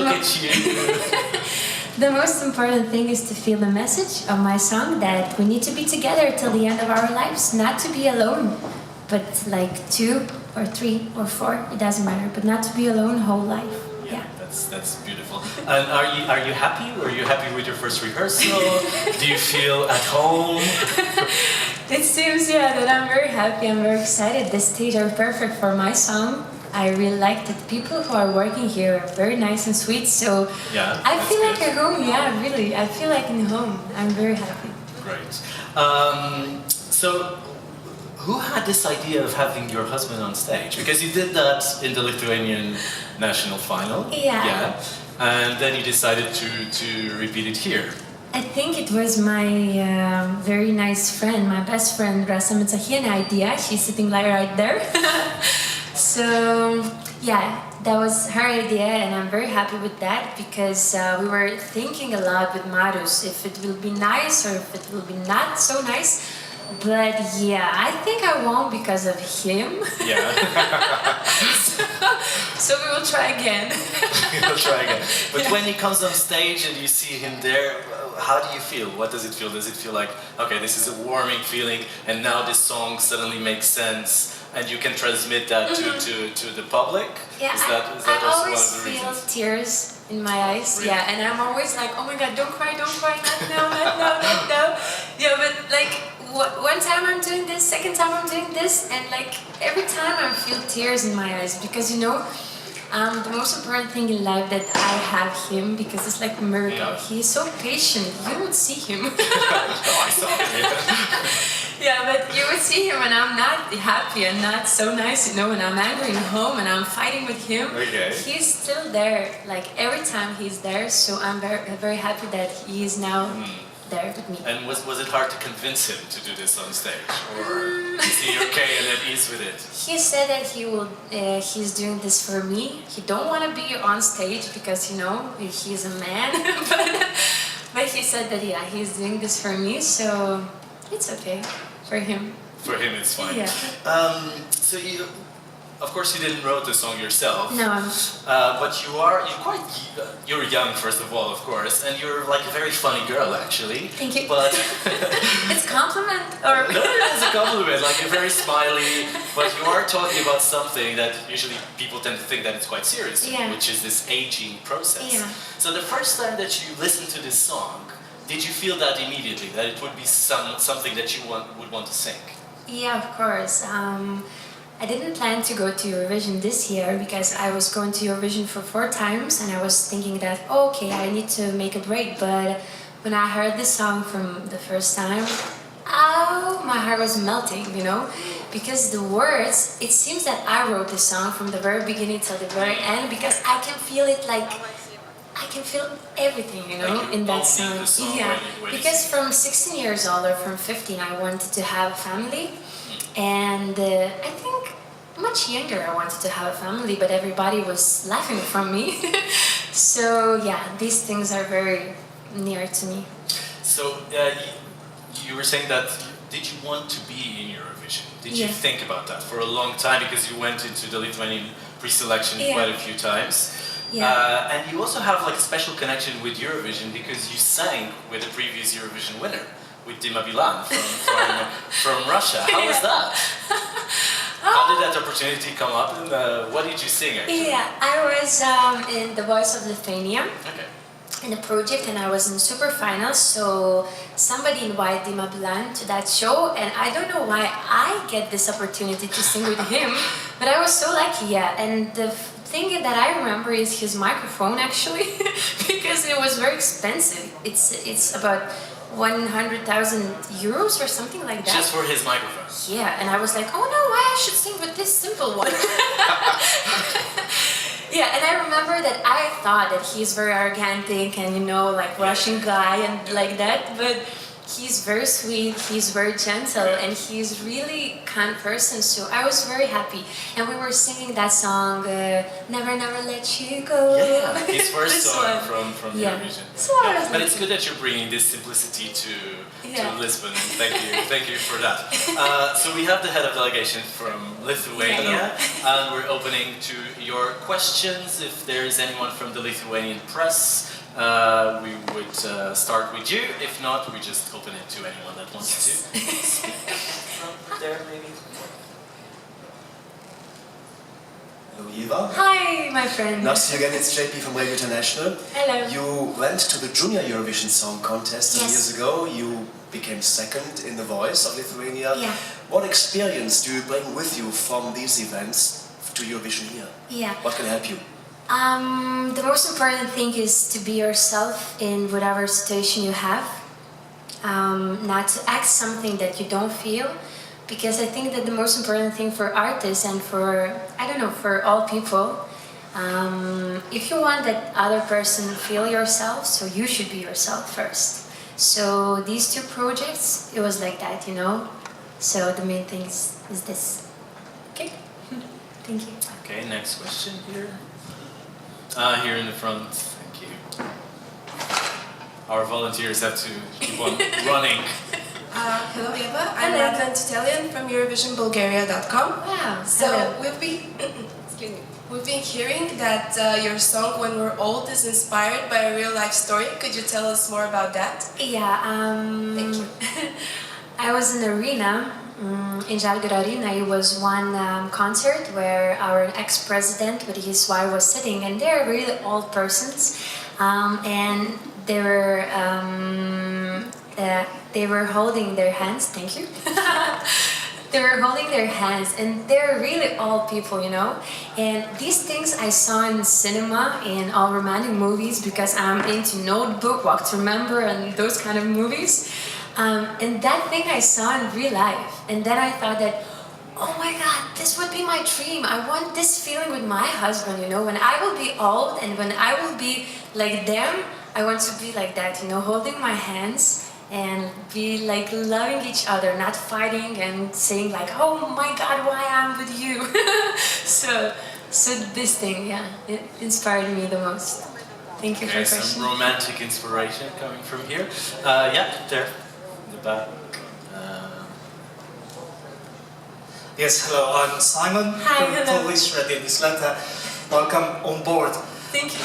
Look at you. The most important thing is to feel the message of my song that we need to be together till the end of our lives, not to be alone, but like 2 or 3 or 4, it doesn't matter, but not to be alone whole life. Yeah. That's beautiful. And are you happy? Were you happy with your first rehearsal? Do you feel at home? It seems, that I'm very happy, I'm very excited. The stage are perfect for my song. I really like that people who are working here are very nice and sweet, so I feel like at home, really. I feel like in home. I'm very happy. Great. So, who had this idea of having your husband on stage? Because you did that in the Lithuanian national final. Yeah. And then you decided to repeat it here. I think it was my very nice friend, my best friend, Ieva Zasimauskaitė idea. She's sitting right there. So, that was her idea, and I'm very happy with that because we were thinking a lot with Marius if it will be nice or if it will be not so nice. But I think I won't because of him. Yeah. So we will try again. We'll try again. But when he comes on stage and you see him there, how do you feel? What does it feel? Does it feel like, okay, this is a warming feeling, and now this song suddenly makes sense, and you can transmit that to the public? Yeah, is that I also always one of the feel reasons? tears in my eyes. Really? Yeah, and I'm always like, oh my god, don't cry, not now. Yeah, but like one time I'm doing this, second time I'm doing this, and like every time I feel tears in my eyes because the most important thing in life that I have him because it's like a miracle. Yeah. He's so patient. You would see him. Oh, I saw him. Yeah, but you would see him when I'm not happy and not so nice, when I'm angry at home and I'm fighting with him. Okay. He's still there, like every time he's there, so I'm very, very happy that he is now there with me. And was it hard to convince him to do this on stage? Or is he okay and at ease with it? He said that he's doing this for me. He don't want to be on stage because, he's a man. but he said that, he's doing this for me, so it's okay for him. For him, it's fine. Yeah. So of course, you didn't write the song yourself. No. But you're young, first of all, of course, and you're like a very funny girl, actually. Thank you. But it's a compliment, or no, it's a compliment. Like you're very smiley, but you are talking about something that usually people tend to think that it's quite serious, which is this aging process. Yeah. So the first time that you listened to this song, did you feel that immediately, that it would be something that you would want to sing? Yeah, of course. I didn't plan to go to Eurovision this year because I was going to Eurovision for 4 times and I was thinking that, okay, I need to make a break. But when I heard this song from the first time, my heart was melting, because the words, it seems that I wrote this song from the very beginning till the very end because I can feel it I can feel everything, in that song. Because from 16 years old or from 15, I wanted to have a family. And I think much younger I wanted to have a family, but everybody was laughing from me. So these things are very near to me. So you were saying that, did you want to be in Eurovision? Did you think about that for a long time because you went into the Lithuanian pre-selection quite a few times? Yeah. And you also have like a special connection with Eurovision because you sang with the previous Eurovision winner, with Dima Bilan from Russia. How was that? How did that opportunity come up, and what did you sing actually? Yeah, I was in The Voice of Lithuania. Okay. In a project, and I was in super finals, so somebody invited Dima Bilan to that show, and I don't know why I get this opportunity to sing with him, but I was so lucky, and the thing that I remember is his microphone actually, because it was very expensive. It's about 100,000 euros or something like that. Just for his microphone? Yeah, and I was like, oh no, why I should sing with this simple one? Yeah, and I remember that I thought that he's very arrogant and like Russian guy and like that, but he's very sweet, he's very gentle, and he's really kind person. So I was very happy. And we were singing that song, Never Never Let You Go. Yeah, his first song from Eurovision. So but it's good that you're bringing this simplicity to Lisbon, and thank you for that. So we have the head of delegation from Lithuania, and we're opening to your questions. If there is anyone from the Lithuanian press, we would start with you. If not, we just open it to anyone that wants to speak from there, maybe. Hello, Ieva. Hi, my friend. Nice to see you again. It's JP from Radio International. Hello. You went to the Junior Eurovision Song Contest some years ago. You became second in the Voice of Lithuania. Yeah. What experience do you bring with you from these events to Eurovision here? Yeah. What can help you? The most important thing is to be yourself in whatever situation you have. Not to act something that you don't feel. Because I think that the most important thing for artists and for, I don't know, for all people, if you want that other person feel yourself, so you should be yourself first. So these two projects, it was like that, you know? So the main thing is this. Okay? Thank you. Okay, next question here. Here in the front, thank you. Our volunteers have to keep on running. Hello Eva, I'm Radvan Titelian from EurovisionBulgaria.com. Wow. So hello. we've been hearing that your song When We're Old is inspired by a real life story. Could you tell us more about that? Yeah, Thank you. I was in Arena, in Žalgirio Arena. It was one concert where our ex-president with his wife was sitting, and they're really old persons, and they were holding their hands. Thank you. They were holding their hands, and they're really old people, you know. And these things I saw in cinema, in all romantic movies, because I'm into Notebook, Walk to Remember, and those kind of movies. And that thing I saw in real life, and then I thought that, oh my God, this would be my dream. I want this feeling with my husband, you know, when I will be old and when I will be like them, I want to be like that, you know, holding my hands and be like loving each other, not fighting and saying like, oh my God, why I'm with you. so this thing, yeah, it inspired me the most. Thank you for the question. Some romantic inspiration coming from here. Yeah, there. Back. Yes, hello, I'm Simon from Polish Radio Newsletter. Welcome on board. Thank you.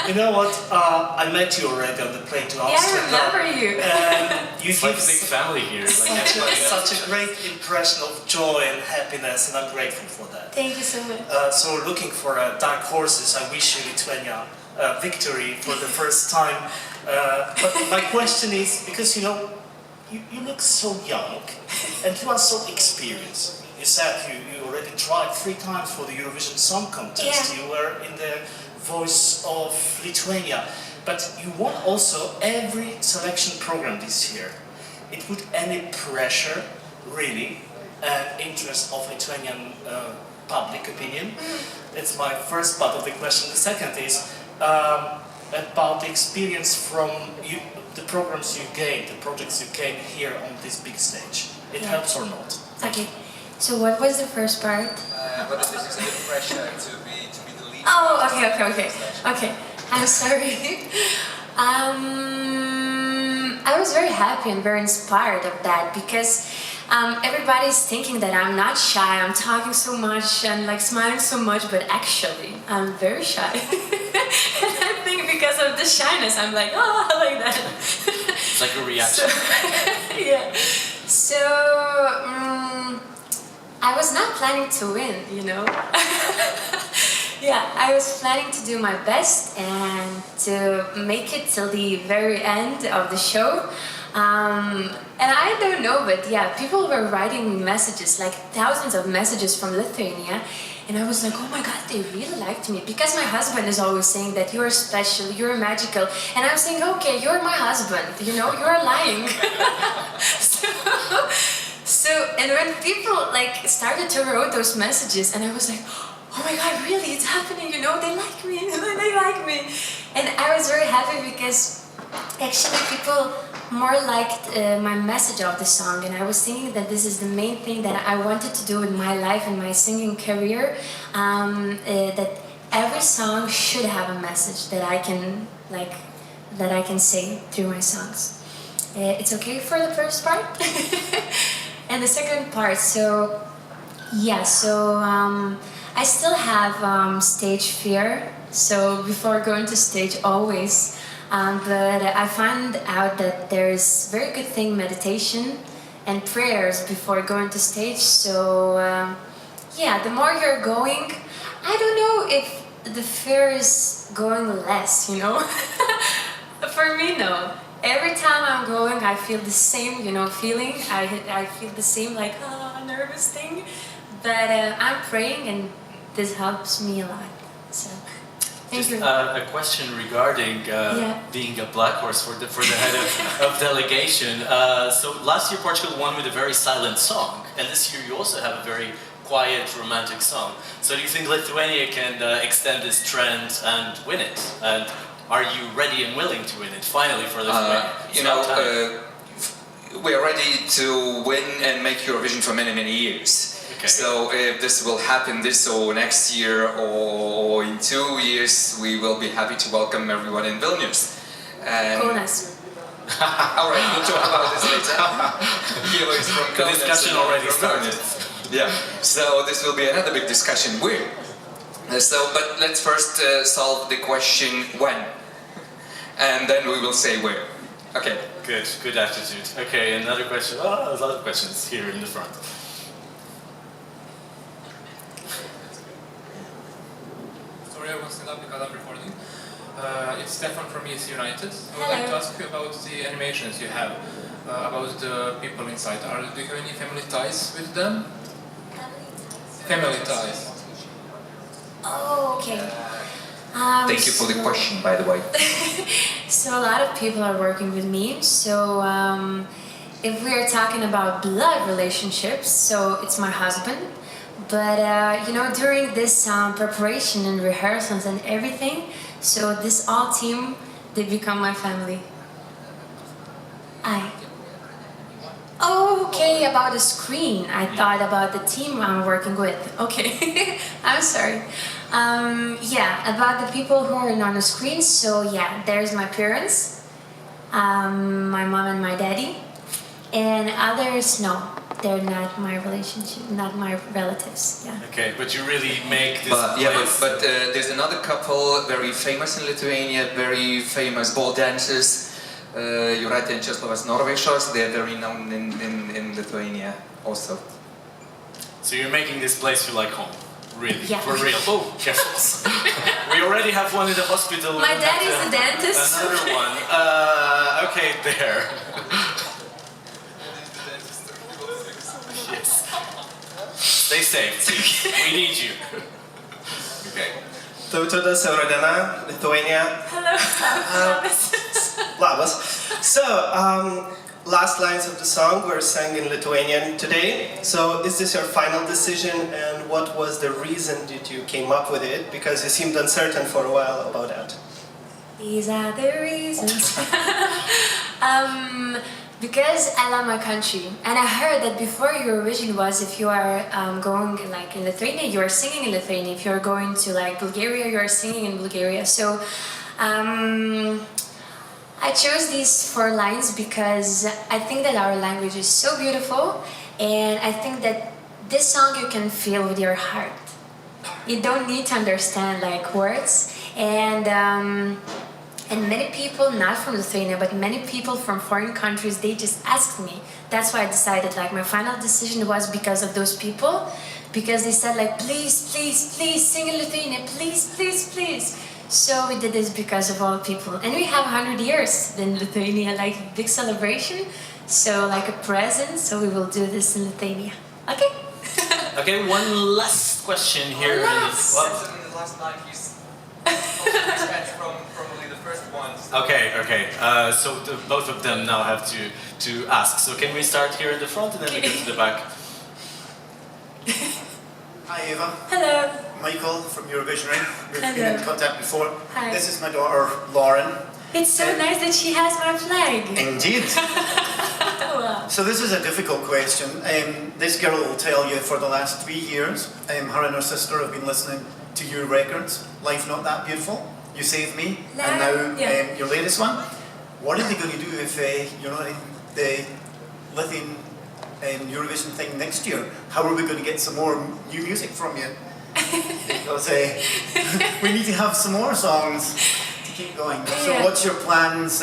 You know what? I met you already on the plane to Amsterdam. Yeah, I remember you. And you It's like a big family here. such a great impression of joy and happiness, and I'm grateful for that. Thank you so much. So looking for dark horses, I wish you Lithuania victory for the first time. But my question is, because you know, you look so young and you are so experienced. You said you already tried 3 times for the Eurovision Song Contest. Yeah. You were in the Voice of Lithuania. But you won also every selection program this year. It put any pressure, really, and interest of Lithuanian public opinion? That's my first part of the question. The second is about the experience from the programs you gained, the projects you gained here on this big stage. It helps or not? Okay. So what was the first part? Whether this is a bit pressure to be the lead. Oh, okay. I'm sorry. I was very happy and very inspired of that because everybody's thinking that I'm not shy, I'm talking so much and like smiling so much, but actually I'm very shy. And I think because of the shyness, I'm like, oh, like that. It's like a reaction. Yeah. So, I was not planning to win, you know. Yeah, I was planning to do my best and to make it till the very end of the show. And I don't know, but yeah, people were writing me messages, like thousands of messages from Lithuania. And I was like, oh my God, they really liked me. Because my husband is always saying that you're special, you're magical. And I'm saying, okay, you're my husband, you know, you're lying. So, and when people like started to write those messages, and I was like, oh my God, really, it's happening, you know, they like me, they like me. And I was very happy because actually people more liked my message of the song, and I was thinking that this is the main thing that I wanted to do in my life and my singing career. That every song should have a message that I can say through my songs. It's okay for the first part, and the second part. So yeah, I still have stage fear. So before going to stage, always. But I found out that there's very good thing meditation and prayers before going to stage. So yeah, the more you're going, I don't know if the fear is going less, you know. For me, no. Every time I'm going, I feel the same, feeling. I feel the same nervous thing. But I'm praying, and this helps me a lot. So. Just a question regarding being a black horse for the head of delegation. So last year Portugal won with a very silent song, and this year you also have a very quiet, romantic song. So do you think Lithuania can extend this trend and win it? And are you ready and willing to win it finally for Lithuania? We are ready to win and make Eurovision for many, many years. Okay. So if this will happen this or next year or in 2 years, we will be happy to welcome everyone in Vilnius. Kaunas. Alright, we'll talk about this later. Ieva is from The discussion already started. Yeah, so this will be another big discussion. Where? But let's first solve the question when, and then we will say where. Okay. Good attitude. Okay, another question. Oh, there's a lot of questions here in the front. Sorry, I won't stand up because I'm recording. It's Stefan from ES United. I would like to ask you about the animations you have, about the people inside. Do you have any family ties with them? Family ties. Oh, okay. Thank you for the question, by the way. So a lot of people are working with me. So if we are talking about blood relationships, so it's my husband. But during this preparation and rehearsals and everything, so this all team, they become my family. Okay, about the screen. I thought about the team I'm working with. Okay, I'm sorry. About the people who are on the screen. So yeah, there's my parents, my mom and my daddy, and others, no, they're not my relationship, not my relatives. Yeah. Okay, but you really make this. But there's another couple very famous in Lithuania, very famous ball dancers. Jūratė and Česlovas Norvaišos, they are very known in Lithuania also. So you're making this place feel like home, really? Yeah. For real? Oh, careful. We already have one in the hospital. My dad is a dentist. Another one. Okay, there. Yes. Stay safe. We need you. Okay. Tautvydas, Eurodiena, Lithuania. Hello. Labas. So, last lines of the song were sang in Lithuanian today. So, is this your final decision, and what was the reason that you came up with it? Because you seemed uncertain for a while about that. These are the reasons. Because I love my country, and I heard that before Eurovision was if you are going in Lithuania, you are singing in Lithuania. If you are going to Bulgaria, you are singing in Bulgaria. So I chose these 4 lines because I think that our language is so beautiful, and I think that this song you can feel with your heart. You don't need to understand words, and many people, not from Lithuania, but many people from foreign countries, they just asked me. That's why I decided, my final decision was because of those people. Because they said, please, please, please, sing in Lithuania, please, please, please. So we did this because of all people. And we have 100 years in Lithuania, big celebration. So, a present, so we will do this in Lithuania. Okay? Okay, one last question here. In the last line, he's from probably the first one. So. Okay. So both of them now have to ask. So can we start here in the front and then we go to the back? Hi Eva. Hello. Michael from Eurovision. We've been in contact before. Hi. This is my daughter Lauren. It's so nice that she has my flag. Indeed. Wow. So this is a difficult question. This girl will tell you for the last 3 years, her and her sister have been listening to your records, Life Not That Beautiful, You Saved Me, and now your latest one. What are they going to do if you're not in the Lithuanian Eurovision thing next year? How are we going to get some more new music from you? Because we need to have some more songs to keep going. So what's your plans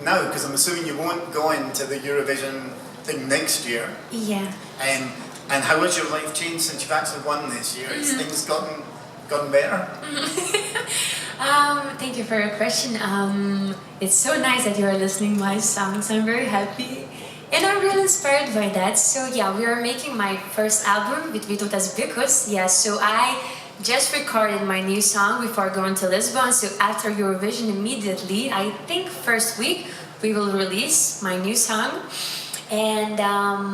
now? Because I'm assuming you won't go into the Eurovision thing next year. Yeah. And how has your life changed since you've actually won this year? Has things gotten better? Thank you for your question. It's so nice that you are listening to my songs. I'm very happy. And I'm really inspired by that. So yeah, we are making my first album with wiwibloggs. Yeah, so I just recorded my new song before going to Lisbon. So after Eurovision immediately, I think first week, we will release my new song. And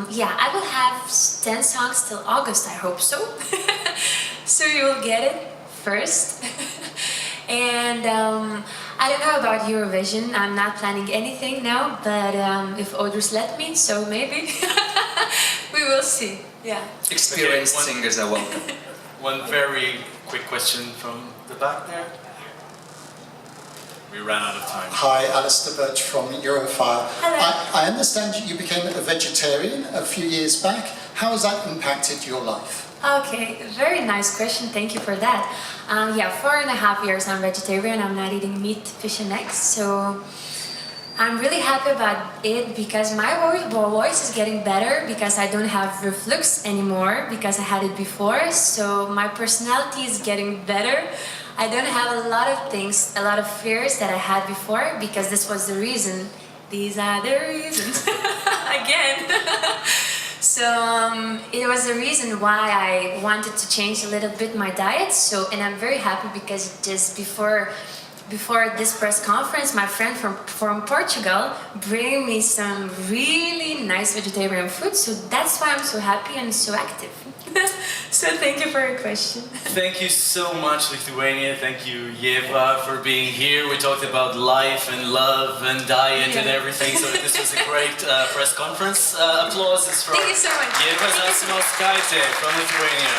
yeah, I will have 10 songs till August, I hope so. So you will get it first. And I don't know about Eurovision. I'm not planning anything now, but if others let me, so maybe we will see. Yeah. Experienced singers are welcome. One very quick question from the back there. We ran out of time. Hi, Alistair Birch from Eurofire. Hello. I understand you became a vegetarian a few years back. How has that impacted your life? Okay, very nice question. Thank you for that. Yeah, 4.5 years I'm vegetarian. I'm not eating meat, fish and eggs. So I'm really happy about it because my voice is getting better because I don't have reflux anymore because I had it before. So my personality is getting better. I don't have a lot of things, a lot of fears that I had before because this was the reason. These are the reasons. Again. So it was the reason why I wanted to change a little bit my diet. So, and I'm very happy because just before this press conference, my friend from Portugal bring me some really nice vegetarian food. So that's why I'm so happy and so active. So thank you for your question. Thank you so much, Lithuania. Thank you, Ieva, for being here. We talked about life and love and diet and everything. So this was a great press conference. Applause is from Thank you so much. Ieva Zasimauskaitė from Lithuania.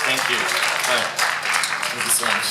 Thank you. Thank you so much.